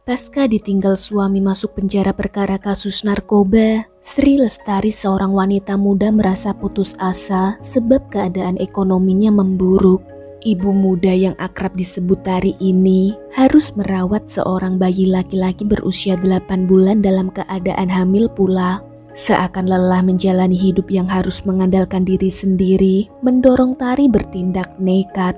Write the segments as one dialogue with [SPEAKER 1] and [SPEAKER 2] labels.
[SPEAKER 1] Pasca ditinggal suami masuk penjara perkara kasus narkoba, Sri Lestari, seorang wanita muda, merasa putus asa sebab keadaan ekonominya memburuk. Ibu muda yang akrab disebut Tari ini harus merawat seorang bayi laki-laki berusia 8 bulan dalam keadaan hamil pula. Seakan lelah menjalani hidup yang harus mengandalkan diri sendiri, mendorong Tari bertindak nekat.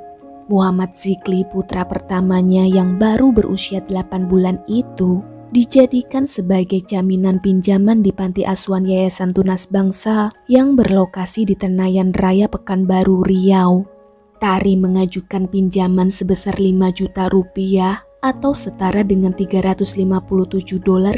[SPEAKER 1] Muhammad Zikli, putra pertamanya yang baru berusia 8 bulan itu, dijadikan sebagai jaminan pinjaman di panti asuhan Yayasan Tunas Bangsa yang berlokasi di Tenayan Raya, Pekanbaru, Riau. Tari mengajukan pinjaman sebesar 5 juta rupiah atau setara dengan $357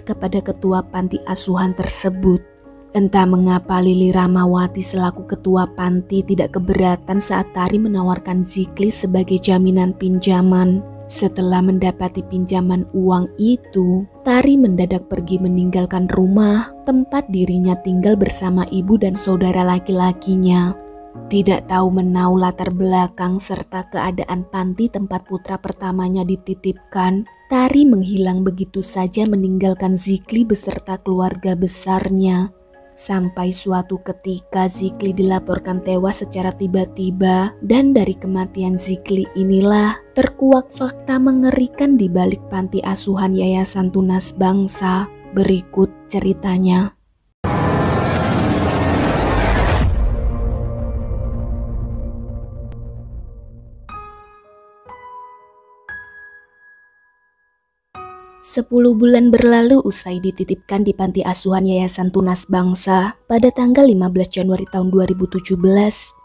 [SPEAKER 1] kepada ketua panti asuhan tersebut. Entah mengapa Lili Ramawati selaku ketua panti tidak keberatan saat Tari menawarkan Zikli sebagai jaminan pinjaman. Setelah mendapati pinjaman uang itu, Tari mendadak pergi meninggalkan rumah tempat dirinya tinggal bersama ibu dan saudara laki-lakinya. Tidak tahu menau latar belakang serta keadaan panti tempat putra pertamanya dititipkan, Tari menghilang begitu saja meninggalkan Zikli beserta keluarga besarnya. Sampai suatu ketika Zikli dilaporkan tewas secara tiba-tiba, dan dari kematian Zikli inilah terkuak fakta mengerikan di balik panti asuhan Yayasan Tunas Bangsa. Berikut ceritanya. Sepuluh bulan berlalu usai dititipkan di panti asuhan Yayasan Tunas Bangsa, pada tanggal 15 Januari tahun 2017,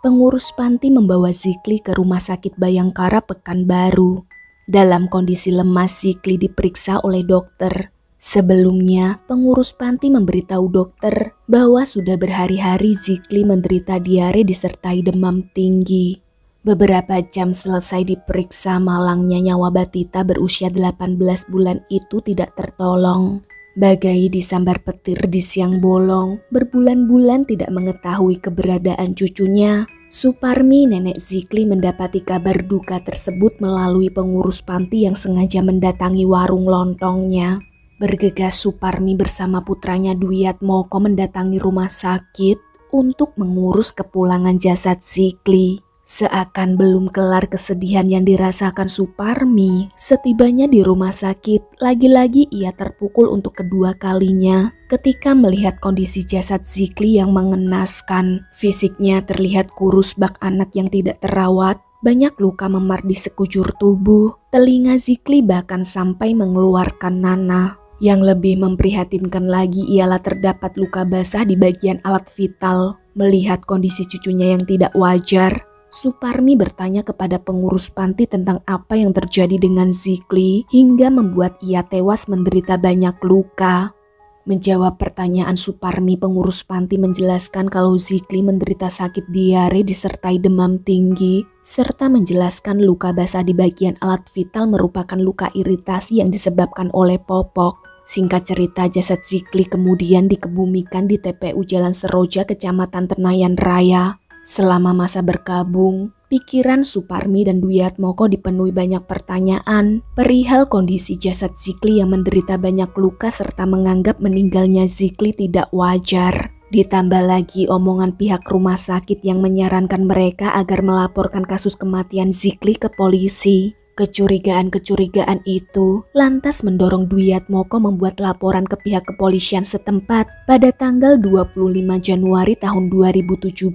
[SPEAKER 1] pengurus panti membawa Zikli ke Rumah Sakit Bayangkara, Pekanbaru. Dalam kondisi lemas, Zikli diperiksa oleh dokter. Sebelumnya, pengurus panti memberitahu dokter bahwa sudah berhari-hari Zikli menderita diare disertai demam tinggi. Beberapa jam selesai diperiksa, malangnya nyawa Batita berusia 18 bulan itu tidak tertolong. Bagai disambar petir di siang bolong, berbulan-bulan tidak mengetahui keberadaan cucunya. Suparmi, nenek Zikli, mendapati kabar duka tersebut melalui pengurus panti yang sengaja mendatangi warung lontongnya. Bergegas Suparmi bersama putranya Dwiatmoko mendatangi rumah sakit untuk mengurus kepulangan jasad Zikli. Seakan belum kelar kesedihan yang dirasakan Suparmi, setibanya di rumah sakit, lagi-lagi ia terpukul untuk kedua kalinya ketika melihat kondisi jasad Zikli yang mengenaskan. Fisiknya terlihat kurus bak anak yang tidak terawat, banyak luka memar di sekujur tubuh, telinga Zikli bahkan sampai mengeluarkan nanah. Yang lebih memprihatinkan lagi ialah terdapat luka basah di bagian alat vital. Melihat kondisi cucunya yang tidak wajar, Suparmi bertanya kepada pengurus panti tentang apa yang terjadi dengan Zikli hingga membuat ia tewas menderita banyak luka. Menjawab pertanyaan Suparmi, pengurus panti menjelaskan kalau Zikli menderita sakit diare disertai demam tinggi, serta menjelaskan luka basah di bagian alat vital merupakan luka iritasi yang disebabkan oleh popok. Singkat cerita, jasad Zikli kemudian dikebumikan di TPU Jalan Seroja, Kecamatan Tenayan Raya. Selama masa berkabung, pikiran Suparmi dan Dwiatmoko dipenuhi banyak pertanyaan perihal kondisi jasad Zikli yang menderita banyak luka serta menganggap meninggalnya Zikli tidak wajar. Ditambah lagi omongan pihak rumah sakit yang menyarankan mereka agar melaporkan kasus kematian Zikli ke polisi. Kecurigaan-kecurigaan itu lantas mendorong Dwiatmoko membuat laporan ke pihak kepolisian setempat pada tanggal 25 Januari tahun 2017.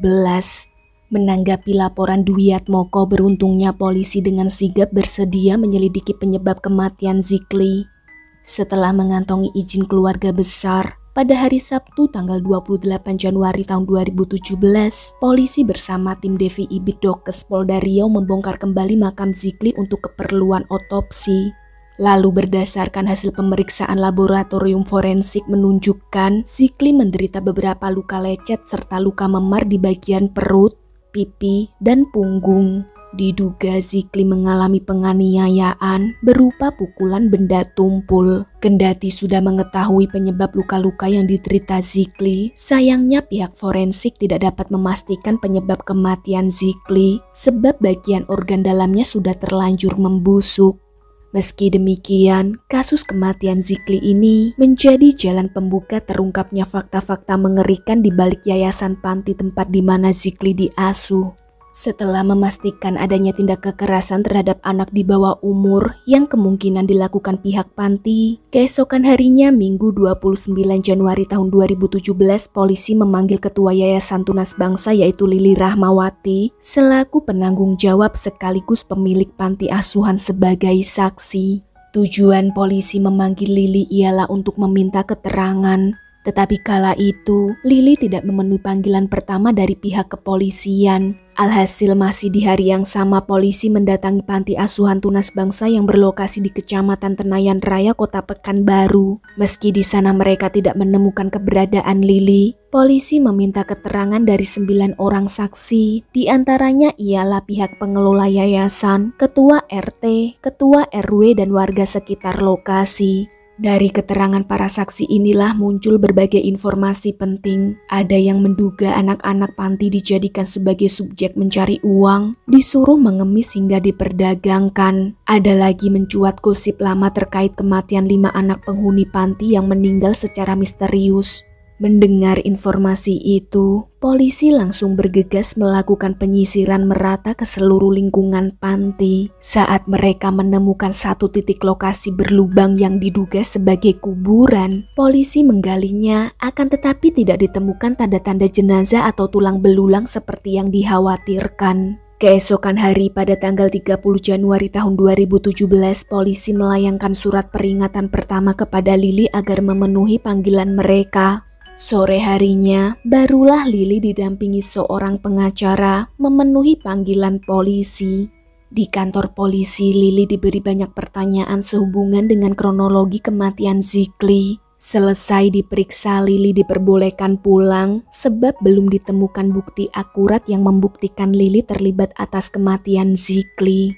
[SPEAKER 1] Menanggapi laporan Dwiatmoko, beruntungnya polisi dengan sigap bersedia menyelidiki penyebab kematian Zikli. Setelah mengantongi izin keluarga besar, pada hari Sabtu tanggal 28 Januari tahun 2017, polisi bersama tim DVI Bidokes Polda Riau membongkar kembali makam Zikli untuk keperluan otopsi. Lalu berdasarkan hasil pemeriksaan laboratorium forensik menunjukkan Zikli menderita beberapa luka lecet serta luka memar di bagian perut, pipi, dan punggung. Diduga Zikli mengalami penganiayaan berupa pukulan benda tumpul. Kendati sudah mengetahui penyebab luka-luka yang diderita Zikli, sayangnya pihak forensik tidak dapat memastikan penyebab kematian Zikli sebab bagian organ dalamnya sudah terlanjur membusuk. Meski demikian, kasus kematian Zikli ini menjadi jalan pembuka terungkapnya fakta-fakta mengerikan di balik yayasan panti tempat di mana Zikli diasuh. Setelah memastikan adanya tindak kekerasan terhadap anak di bawah umur yang kemungkinan dilakukan pihak panti, keesokan harinya Minggu 29 Januari tahun 2017, polisi memanggil Ketua Yayasan Tunas Bangsa yaitu Lili Rahmawati selaku penanggung jawab sekaligus pemilik panti asuhan sebagai saksi. Tujuan polisi memanggil Lili ialah untuk meminta keterangan. Tetapi kala itu, Lili tidak memenuhi panggilan pertama dari pihak kepolisian. Alhasil masih di hari yang sama polisi mendatangi panti asuhan Tunas Bangsa yang berlokasi di Kecamatan Tenayan Raya, Kota Pekanbaru. Meski di sana mereka tidak menemukan keberadaan Lili, polisi meminta keterangan dari 9 orang saksi. Di antaranya ialah pihak pengelola yayasan, ketua RT, ketua RW, dan warga sekitar lokasi. Dari keterangan para saksi inilah muncul berbagai informasi penting. Ada yang menduga anak-anak panti dijadikan sebagai subjek mencari uang, disuruh mengemis hingga diperdagangkan. Ada lagi mencuat gosip lama terkait kematian 5 anak penghuni panti yang meninggal secara misterius. Mendengar informasi itu, polisi langsung bergegas melakukan penyisiran merata ke seluruh lingkungan panti. Saat mereka menemukan satu titik lokasi berlubang yang diduga sebagai kuburan, polisi menggalinya, akan tetapi tidak ditemukan tanda-tanda jenazah atau tulang belulang seperti yang dikhawatirkan. Keesokan hari pada tanggal 30 Januari tahun 2017, polisi melayangkan surat peringatan pertama kepada Lili agar memenuhi panggilan mereka. Sore harinya, barulah Lili didampingi seorang pengacara memenuhi panggilan polisi. Di kantor polisi, Lili diberi banyak pertanyaan sehubungan dengan kronologi kematian Zikli. Selesai diperiksa, Lili diperbolehkan pulang sebab belum ditemukan bukti akurat yang membuktikan Lili terlibat atas kematian Zikli.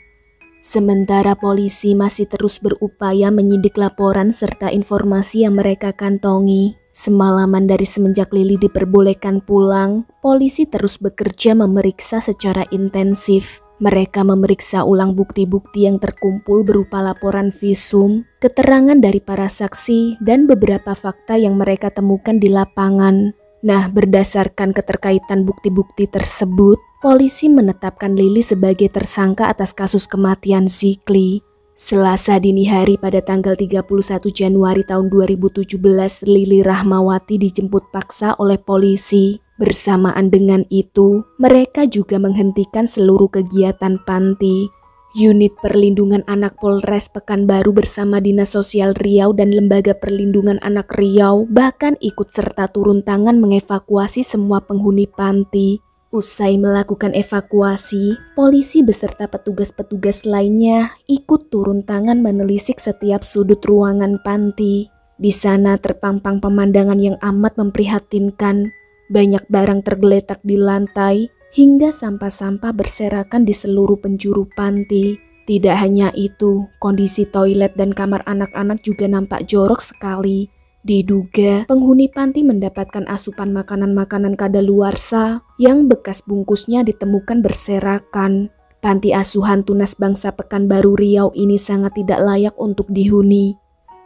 [SPEAKER 1] Sementara polisi masih terus berupaya menyidik laporan serta informasi yang mereka kantongi. Semalaman dari semenjak Lili diperbolehkan pulang, polisi terus bekerja memeriksa secara intensif. Mereka memeriksa ulang bukti-bukti yang terkumpul berupa laporan visum, keterangan dari para saksi, dan beberapa fakta yang mereka temukan di lapangan. Nah, berdasarkan keterkaitan bukti-bukti tersebut, polisi menetapkan Lili sebagai tersangka atas kasus kematian Zikli. Selasa dini hari pada tanggal 31 Januari tahun 2017, Lili Rahmawati dijemput paksa oleh polisi. Bersamaan dengan itu, mereka juga menghentikan seluruh kegiatan panti. Unit Perlindungan Anak Polres Pekanbaru bersama Dinas Sosial Riau dan Lembaga Perlindungan Anak Riau bahkan ikut serta turun tangan mengevakuasi semua penghuni panti. Usai melakukan evakuasi, polisi beserta petugas-petugas lainnya ikut turun tangan menelisik setiap sudut ruangan panti. Di sana terpampang pemandangan yang amat memprihatinkan. Banyak barang tergeletak di lantai, hingga sampah-sampah berserakan di seluruh penjuru panti. Tidak hanya itu, kondisi toilet dan kamar anak-anak juga nampak jorok sekali. Diduga penghuni panti mendapatkan asupan makanan-makanan kadaluarsa yang bekas bungkusnya ditemukan berserakan. Panti asuhan Tunas Bangsa Pekanbaru Riau ini sangat tidak layak untuk dihuni.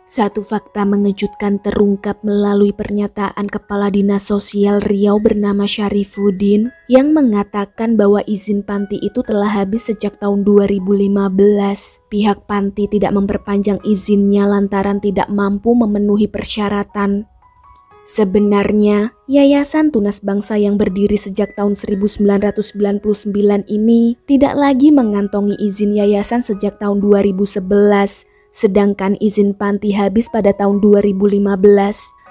[SPEAKER 1] Satu fakta mengejutkan terungkap melalui pernyataan Kepala Dinas Sosial Riau bernama Syarifuddin yang mengatakan bahwa izin panti itu telah habis sejak tahun 2015. Pihak panti tidak memperpanjang izinnya lantaran tidak mampu memenuhi persyaratan. Sebenarnya, Yayasan Tunas Bangsa yang berdiri sejak tahun 1999 ini tidak lagi mengantongi izin yayasan sejak tahun 2011. Sedangkan izin panti habis pada tahun 2015.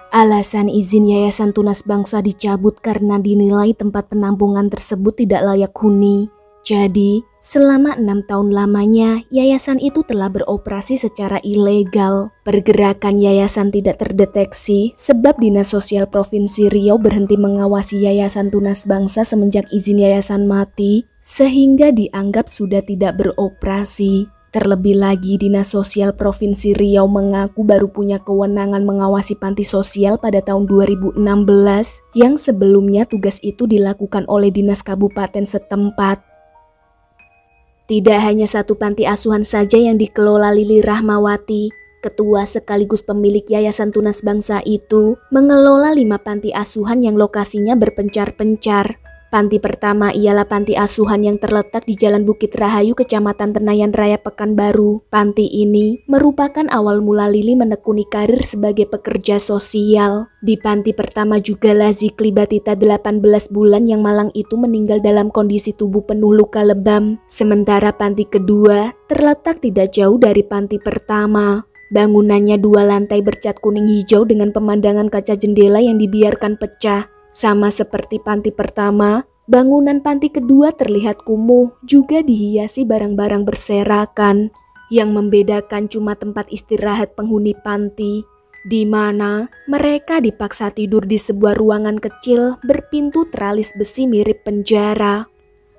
[SPEAKER 1] Alasan izin Yayasan Tunas Bangsa dicabut karena dinilai tempat penampungan tersebut tidak layak huni. Jadi, selama 6 tahun lamanya, yayasan itu telah beroperasi secara ilegal. Pergerakan yayasan tidak terdeteksi sebab Dinas Sosial Provinsi Riau berhenti mengawasi Yayasan Tunas Bangsa semenjak izin yayasan mati, sehingga dianggap sudah tidak beroperasi. Terlebih lagi, Dinas Sosial Provinsi Riau mengaku baru punya kewenangan mengawasi panti sosial pada tahun 2016, yang sebelumnya tugas itu dilakukan oleh Dinas Kabupaten setempat. Tidak hanya satu panti asuhan saja yang dikelola Lili Rahmawati, ketua sekaligus pemilik Yayasan Tunas Bangsa itu mengelola 5 panti asuhan yang lokasinya berpencar-pencar. Panti pertama ialah panti asuhan yang terletak di Jalan Bukit Rahayu, Kecamatan Tenayan Raya, Pekanbaru. Panti ini merupakan awal mula Lili menekuni karir sebagai pekerja sosial. Di panti pertama jugalah Zikli Batita 18 bulan yang malang itu meninggal dalam kondisi tubuh penuh luka lebam. Sementara panti kedua terletak tidak jauh dari panti pertama. Bangunannya 2 lantai bercat kuning hijau dengan pemandangan kaca jendela yang dibiarkan pecah. Sama seperti panti pertama, bangunan panti kedua terlihat kumuh, juga dihiasi barang-barang berserakan. Yang membedakan cuma tempat istirahat penghuni panti, di mana mereka dipaksa tidur di sebuah ruangan kecil berpintu teralis besi mirip penjara.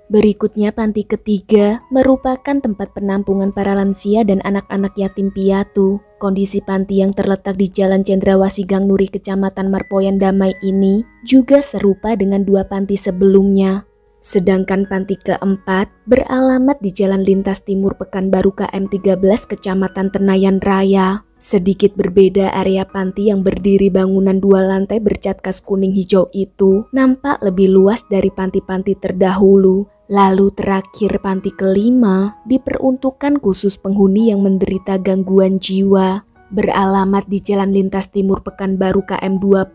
[SPEAKER 1] Berikutnya panti ketiga merupakan tempat penampungan para lansia dan anak-anak yatim piatu. Kondisi panti yang terletak di Jalan Cendrawasih Gang Nuri, Kecamatan Marpoyan Damai ini juga serupa dengan 2 panti sebelumnya. Sedangkan panti keempat beralamat di Jalan Lintas Timur Pekanbaru KM 13 Kecamatan Tenayan Raya. Sedikit berbeda, area panti yang berdiri bangunan 2 lantai bercat kas kuning hijau itu nampak lebih luas dari panti-panti terdahulu. Lalu terakhir panti kelima diperuntukkan khusus penghuni yang menderita gangguan jiwa. Beralamat di Jalan Lintas Timur Pekanbaru KM 20,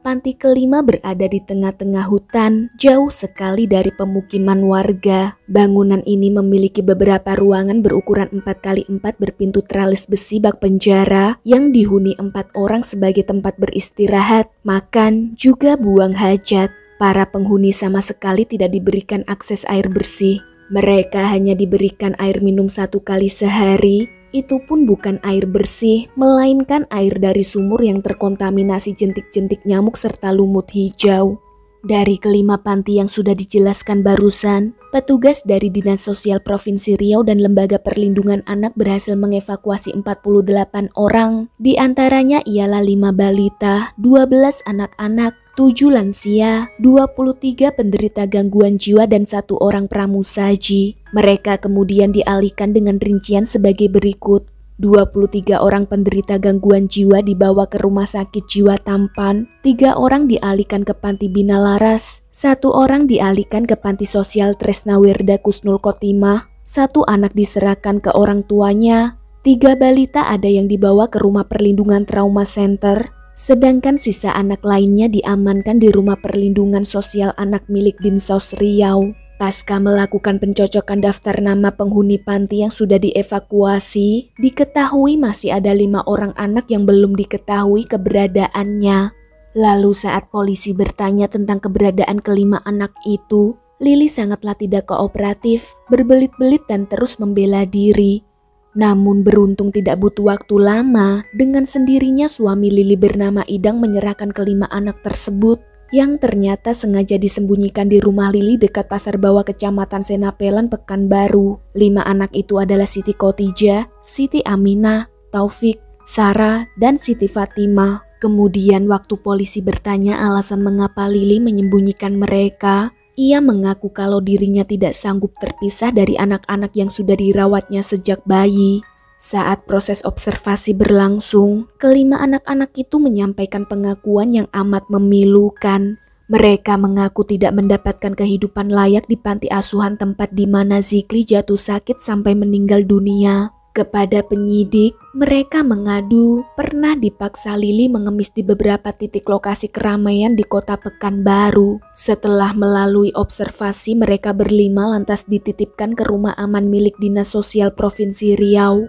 [SPEAKER 1] panti kelima berada di tengah-tengah hutan, jauh sekali dari pemukiman warga. Bangunan ini memiliki beberapa ruangan berukuran 4x4 berpintu teralis besi bak penjara yang dihuni 4 orang sebagai tempat beristirahat, makan, juga buang hajat. Para penghuni sama sekali tidak diberikan akses air bersih. Mereka hanya diberikan air minum 1 kali sehari. Itu pun bukan air bersih, melainkan air dari sumur yang terkontaminasi jentik-jentik nyamuk serta lumut hijau. Dari kelima panti yang sudah dijelaskan barusan, petugas dari Dinas Sosial Provinsi Riau dan Lembaga Perlindungan Anak berhasil mengevakuasi 48 orang. Di antaranya ialah 5 balita, 12 anak-anak, 7 lansia, 23 penderita gangguan jiwa dan 1 orang pramusaji. Mereka kemudian dialihkan dengan rincian sebagai berikut. 23 orang penderita gangguan jiwa dibawa ke Rumah Sakit Jiwa Tampan, 3 orang dialihkan ke Panti Bina Laras, 1 orang dialihkan ke Panti Sosial Tresnawirda Kusnul Khotimah, 1 anak diserahkan ke orang tuanya, 3 balita ada yang dibawa ke Rumah Perlindungan Trauma Center, sedangkan sisa anak lainnya diamankan di Rumah Perlindungan Sosial Anak milik Dinsos Riau. Pasca melakukan pencocokan daftar nama penghuni panti yang sudah dievakuasi, diketahui masih ada 5 orang anak yang belum diketahui keberadaannya. Lalu saat polisi bertanya tentang keberadaan kelima anak itu, Lili sangatlah tidak kooperatif, berbelit-belit dan terus membela diri. Namun beruntung tidak butuh waktu lama, dengan sendirinya suami Lili bernama Idang menyerahkan kelima anak tersebut, yang ternyata sengaja disembunyikan di rumah Lili dekat Pasar Bawah Kecamatan Senapelan, Pekanbaru. 5 anak itu adalah Siti Khotijah, Siti Aminah, Taufik, Sarah, dan Siti Fatimah. Kemudian waktu polisi bertanya alasan mengapa Lili menyembunyikan mereka, ia mengaku kalau dirinya tidak sanggup terpisah dari anak-anak yang sudah dirawatnya sejak bayi. Saat proses observasi berlangsung, kelima anak-anak itu menyampaikan pengakuan yang amat memilukan. Mereka mengaku tidak mendapatkan kehidupan layak di panti asuhan tempat di mana Zikli jatuh sakit sampai meninggal dunia. Kepada penyidik, mereka mengadu pernah dipaksa Lili mengemis di beberapa titik lokasi keramaian di kota Pekanbaru. Setelah melalui observasi, mereka berlima lantas dititipkan ke rumah aman milik Dinas Sosial Provinsi Riau.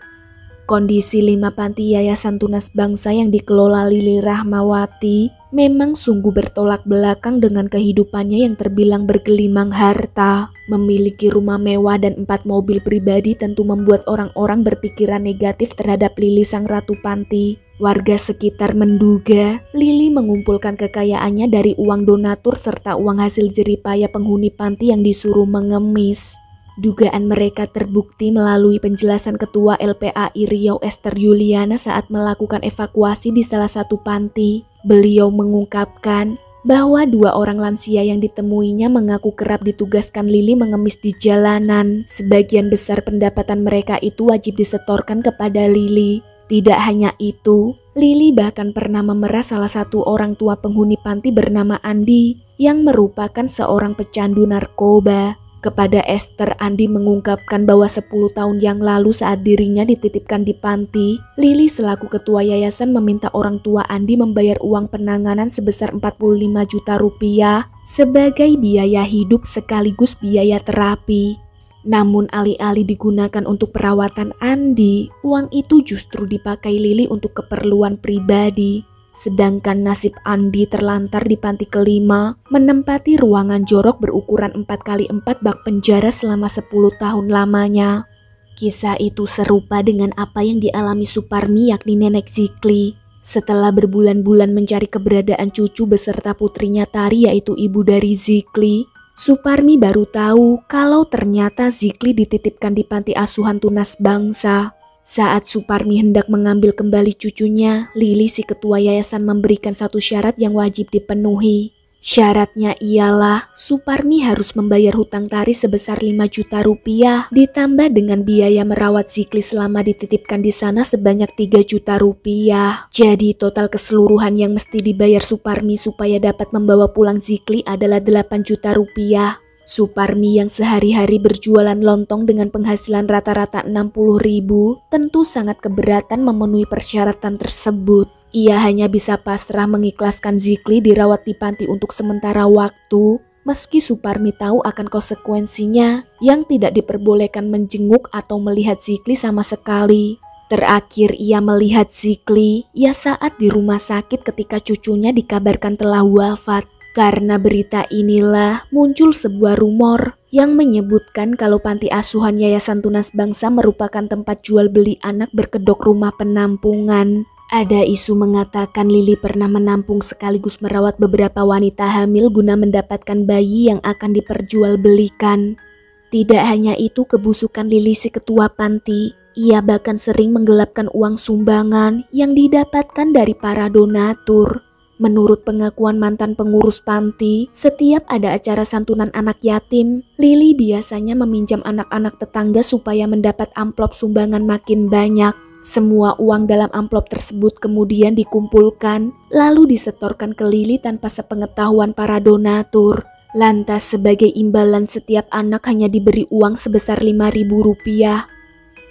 [SPEAKER 1] Kondisi 5 panti Yayasan Tunas Bangsa yang dikelola Lili Rahmawati memang sungguh bertolak belakang dengan kehidupannya yang terbilang bergelimang harta. Memiliki rumah mewah dan 4 mobil pribadi tentu membuat orang-orang berpikiran negatif terhadap Lili sang ratu panti. Warga sekitar menduga Lili mengumpulkan kekayaannya dari uang donatur serta uang hasil jeripaya penghuni panti yang disuruh mengemis. Dugaan mereka terbukti melalui penjelasan Ketua LPAI Riau Esther Yuliana saat melakukan evakuasi di salah satu panti. Beliau mengungkapkan bahwa 2 orang lansia yang ditemuinya mengaku kerap ditugaskan Lili mengemis di jalanan. Sebagian besar pendapatan mereka itu wajib disetorkan kepada Lili. Tidak hanya itu, Lili bahkan pernah memerah salah satu orang tua penghuni panti bernama Andi yang merupakan seorang pecandu narkoba. Kepada Esther, Andi mengungkapkan bahwa 10 tahun yang lalu saat dirinya dititipkan di panti, Lili selaku ketua yayasan meminta orang tua Andi membayar uang penanganan sebesar 45 juta rupiah sebagai biaya hidup sekaligus biaya terapi. Namun alih-alih digunakan untuk perawatan Andi, uang itu justru dipakai Lili untuk keperluan pribadi. Sedangkan nasib Andi terlantar di panti kelima, menempati ruangan jorok berukuran 4x4 bak penjara selama 10 tahun lamanya. Kisah itu serupa dengan apa yang dialami Suparmi yakni nenek Zikli. Setelah berbulan-bulan mencari keberadaan cucu beserta putrinya Tari yaitu ibu dari Zikli, Suparmi baru tahu kalau ternyata Zikli dititipkan di panti asuhan tunas bangsa. Saat Suparmi hendak mengambil kembali cucunya, Lili si ketua yayasan memberikan satu syarat yang wajib dipenuhi. Syaratnya ialah Suparmi harus membayar hutang Tari sebesar 5 juta rupiah ditambah dengan biaya merawat Zikli selama dititipkan di sana sebanyak 3 juta rupiah. Jadi total keseluruhan yang mesti dibayar Suparmi supaya dapat membawa pulang Zikli adalah 8 juta rupiah. Suparmi yang sehari-hari berjualan lontong dengan penghasilan rata-rata 60.000 tentu sangat keberatan memenuhi persyaratan tersebut. Ia hanya bisa pasrah mengikhlaskan Zikli dirawat di panti untuk sementara waktu, meski Suparmi tahu akan konsekuensinya yang tidak diperbolehkan menjenguk atau melihat Zikli sama sekali. Terakhir ia melihat Zikli ya saat di rumah sakit ketika cucunya dikabarkan telah wafat. Karena berita inilah muncul sebuah rumor yang menyebutkan kalau panti asuhan Yayasan Tunas Bangsa merupakan tempat jual beli anak berkedok rumah penampungan. Ada isu mengatakan Lili pernah menampung sekaligus merawat beberapa wanita hamil guna mendapatkan bayi yang akan diperjualbelikan. Tidak hanya itu, kebusukan Lili si ketua panti, ia bahkan sering menggelapkan uang sumbangan yang didapatkan dari para donatur. Menurut pengakuan mantan pengurus panti, setiap ada acara santunan anak yatim, Lili biasanya meminjam anak-anak tetangga supaya mendapat amplop sumbangan makin banyak. Semua uang dalam amplop tersebut kemudian dikumpulkan, lalu disetorkan ke Lili tanpa sepengetahuan para donatur. Lantas sebagai imbalan setiap anak hanya diberi uang sebesar 5.000 rupiah.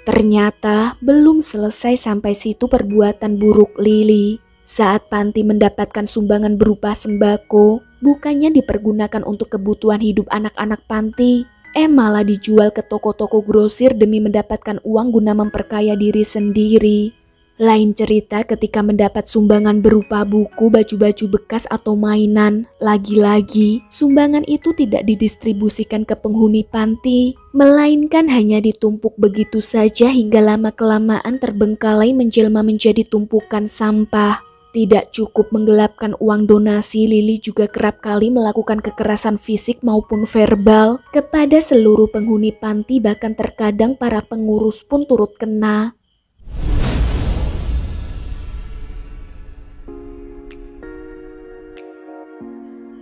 [SPEAKER 1] Ternyata belum selesai sampai situ perbuatan buruk Lili. Saat panti mendapatkan sumbangan berupa sembako, bukannya dipergunakan untuk kebutuhan hidup anak-anak panti, malah dijual ke toko-toko grosir demi mendapatkan uang guna memperkaya diri sendiri. Lain cerita ketika mendapat sumbangan berupa buku, baju-baju bekas atau mainan. Lagi-lagi, sumbangan itu tidak didistribusikan ke penghuni panti, melainkan hanya ditumpuk begitu saja hingga lama-kelamaan terbengkalai menjelma menjadi tumpukan sampah. Tidak cukup menggelapkan uang donasi, Lili juga kerap kali melakukan kekerasan fisik maupun verbal kepada seluruh penghuni panti, bahkan terkadang para pengurus pun turut kena.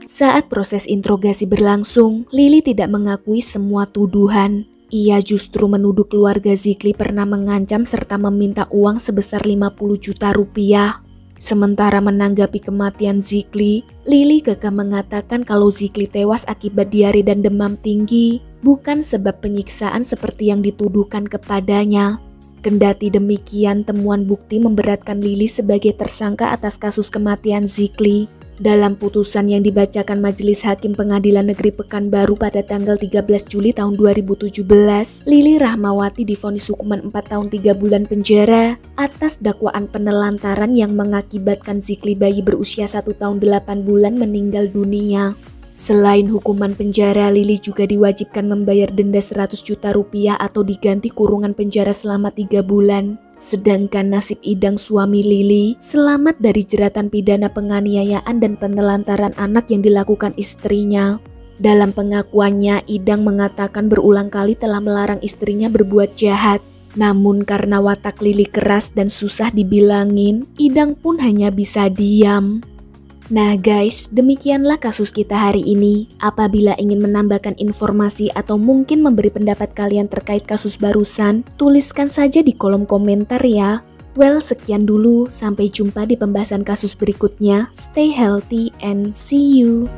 [SPEAKER 1] Saat proses interogasi berlangsung, Lili tidak mengakui semua tuduhan. Ia justru menuduh keluarga Zikli pernah mengancam serta meminta uang sebesar 50 juta rupiah. Sementara menanggapi kematian Zikli, Lili kekeh mengatakan kalau Zikli tewas akibat diare dan demam tinggi, bukan sebab penyiksaan seperti yang dituduhkan kepadanya. Kendati demikian, temuan bukti memberatkan Lili sebagai tersangka atas kasus kematian Zikli. Dalam putusan yang dibacakan Majelis Hakim Pengadilan Negeri Pekanbaru pada tanggal 13 Juli tahun 2017, Lili Rahmawati divonis hukuman 4 tahun 3 bulan penjara atas dakwaan penelantaran yang mengakibatkan Zikli bayi berusia 1 tahun 8 bulan meninggal dunia. Selain hukuman penjara, Lili juga diwajibkan membayar denda 100 juta rupiah atau diganti kurungan penjara selama 3 bulan. Sedangkan nasib Idang suami Lili selamat dari jeratan pidana penganiayaan dan penelantaran anak yang dilakukan istrinya. Dalam pengakuannya, Idang mengatakan berulang kali telah melarang istrinya berbuat jahat. Namun karena watak Lili keras dan susah dibilangin, Idang pun hanya bisa diam. Nah guys, demikianlah kasus kita hari ini. Apabila ingin menambahkan informasi atau mungkin memberi pendapat kalian terkait kasus barusan, tuliskan saja di kolom komentar ya. Well, sekian dulu. Sampai jumpa di pembahasan kasus berikutnya. Stay healthy and see you.